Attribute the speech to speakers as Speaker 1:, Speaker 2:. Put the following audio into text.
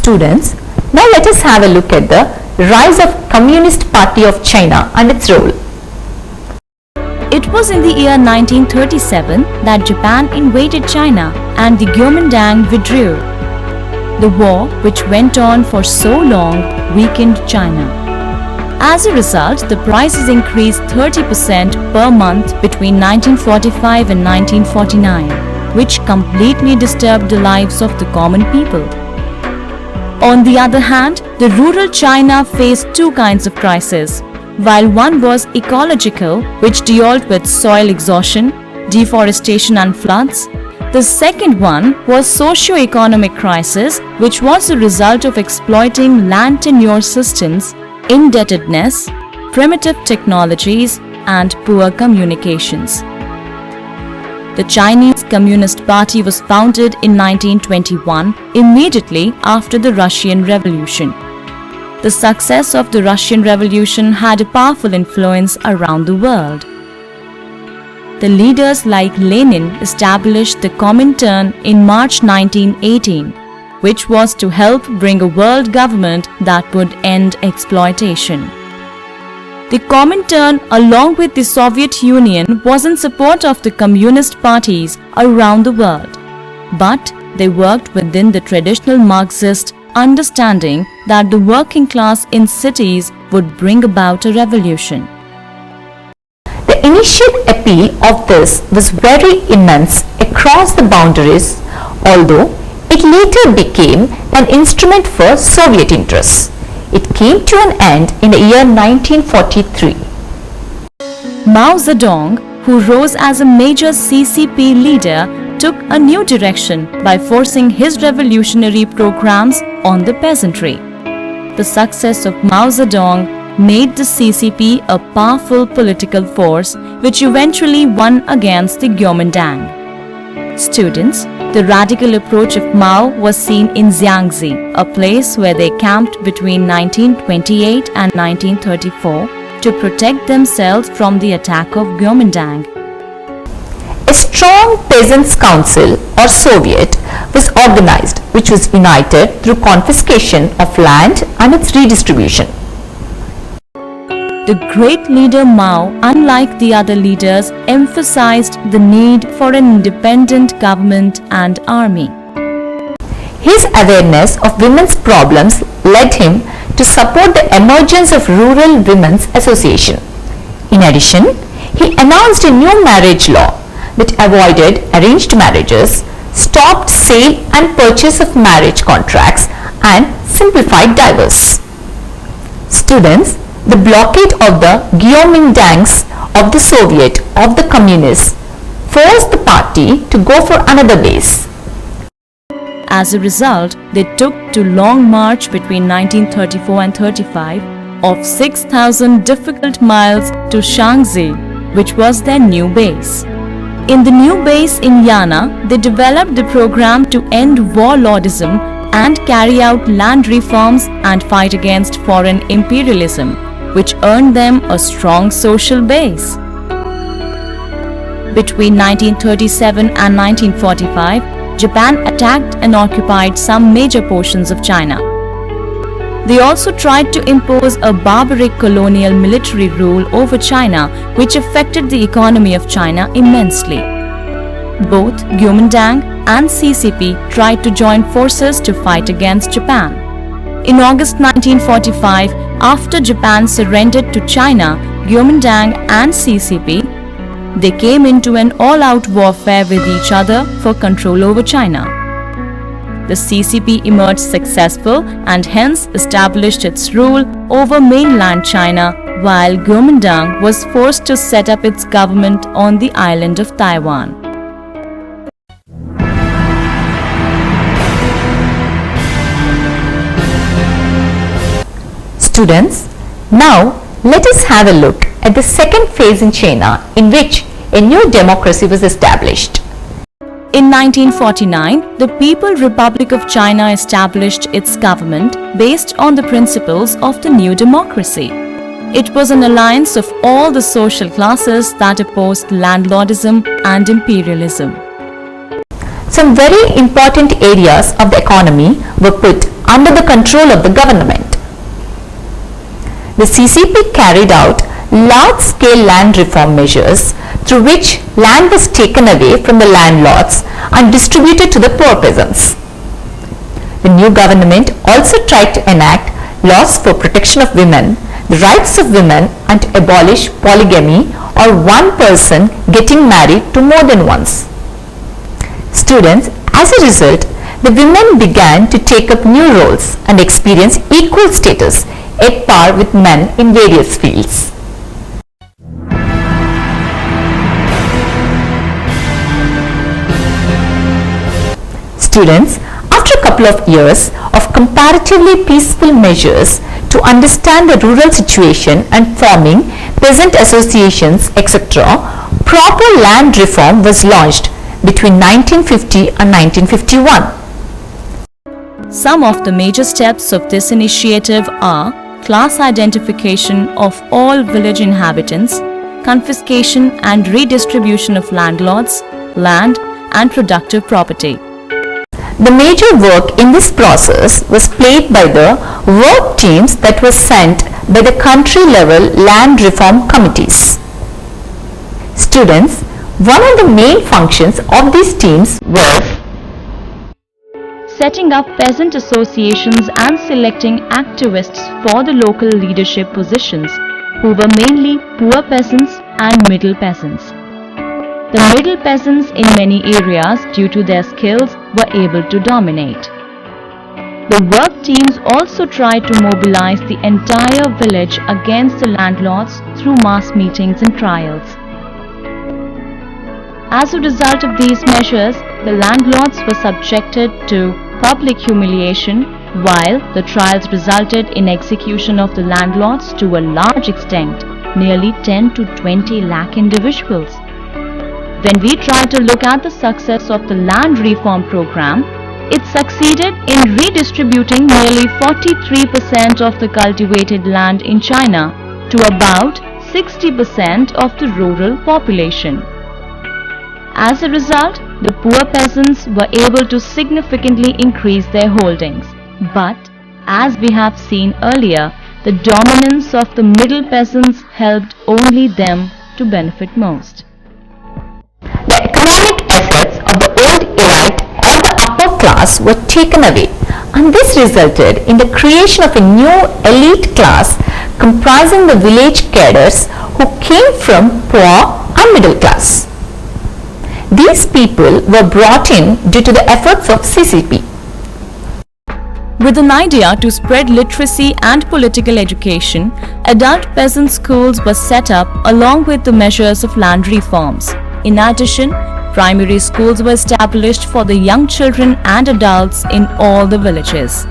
Speaker 1: Students, now let us have a look at the rise of Communist Party of China and its role.
Speaker 2: It was in the year 1937 that Japan invaded China and the Kuomintang withdrew. The war, which went on for so long, weakened China. As a result, the prices increased 30% per month between 1945 and 1949, which completely disturbed the lives of the common people. On the other hand, the rural China faced two kinds of crises. While one was ecological, which dealt with soil exhaustion, deforestation and floods, the second one was socio-economic crisis, which was the result of exploiting land tenure systems, indebtedness, primitive technologies, and poor communications. The Chinese Communist Party was founded in 1921, immediately after the Russian Revolution. The success of the Russian Revolution had a powerful influence around the world. The leaders like Lenin established the Comintern in March 1918, which was to help bring a world government that would end exploitation. The Comintern, along with the Soviet Union, was in support of the communist parties around the world, but they worked within the traditional Marxist understanding that the working class in cities would bring about a revolution.
Speaker 1: The initial appeal of this was very immense across the boundaries, although it later became an instrument for Soviet interests. It came to an end in the year 1943.
Speaker 2: Mao Zedong, who rose as a major CCP leader, took a new direction by forcing his revolutionary programs on the peasantry. The success of Mao Zedong made the CCP a powerful political force which eventually won against the Kuomintang. Students, the radical approach of Mao was seen in Jiangxi, a place where they camped between 1928 and 1934 to protect themselves from the attack of Kuomintang.
Speaker 1: A strong peasants' council or Soviet was organized, which was united through confiscation of land and its redistribution.
Speaker 2: The great leader Mao, unlike the other leaders, emphasized the need for an independent government and army.
Speaker 1: His awareness of women's problems led him to support the emergence of Rural Women's Association. In addition, he announced a new marriage law that avoided arranged marriages, stopped sale and purchase of marriage contracts, and simplified divorce. Students, the blockade of the Kuomintangs of the Soviet of the Communists forced the party to go for another base.
Speaker 2: As a result, they took to long march between 1934 and 35 of 6,000 difficult miles to Shaanxi, which was their new base. In the new base in Yana, they developed the program to end warlordism and carry out land reforms and fight against foreign imperialism, which earned them a strong social base. Between 1937 and 1945, Japan attacked and occupied some major portions of China. They also tried to impose a barbaric colonial military rule over China, which affected the economy of China immensely. Both Kuomintang and CCP tried to join forces to fight against Japan. In August 1945, after Japan surrendered to China, Kuomintang and CCP, they came into an all-out warfare with each other for control over China. The CCP emerged successful and hence established its rule over mainland China, while Kuomintang was forced to set up its government on the island of Taiwan.
Speaker 1: Students, now let us have a look at the second phase in China in which a new democracy was established.
Speaker 2: In 1949, the People's Republic of China established its government based on the principles of the new democracy. It was an alliance of all the social classes that opposed landlordism and imperialism.
Speaker 1: Some very important areas of the economy were put under the control of the government. The CCP carried out large-scale land reform measures through which land was taken away from the landlords and distributed to the poor peasants. The new government also tried to enact laws for protection of women, the rights of women, and to abolish polygamy, or one person getting married to more than once. Students, as a result, the women began to take up new roles and experience equal status at par with men in various fields. Students, after a couple of years of comparatively peaceful measures to understand the rural situation and forming peasant associations, etc., proper land reform was launched between 1950 and 1951.
Speaker 2: Some of the major steps of this initiative are class identification of all village inhabitants, confiscation and redistribution of landlords, land and productive property.
Speaker 1: The major work in this process was played by the work teams that were sent by the country-level land reform committees. Students, one of the main functions of these teams was
Speaker 2: setting up peasant associations and selecting activists for the local leadership positions, who were mainly poor peasants and middle peasants. The middle peasants in many areas, due to their skills, were able to dominate. The work teams also tried to mobilize the entire village against the landlords through mass meetings and trials. As a result of these measures, the landlords were subjected to public humiliation, while the trials resulted in execution of the landlords to a large extent, nearly 10 to 20 lakh individuals. When we try to look at the success of the land reform program, it succeeded in redistributing nearly 43% of the cultivated land in China to about 60% of the rural population. As a result, the poor peasants were able to significantly increase their holdings. But, as we have seen earlier, the dominance of the middle peasants helped only them to benefit most.
Speaker 1: The economic efforts of the old elite or the upper class were taken away, and this resulted in the creation of a new elite class comprising the village cadres who came from poor and middle class. These people were brought in due to the efforts of CCP.
Speaker 2: With an idea to spread literacy and political education, adult peasant schools were set up along with the measures of land reforms. In addition, primary schools were established for the young children and adults in all the villages.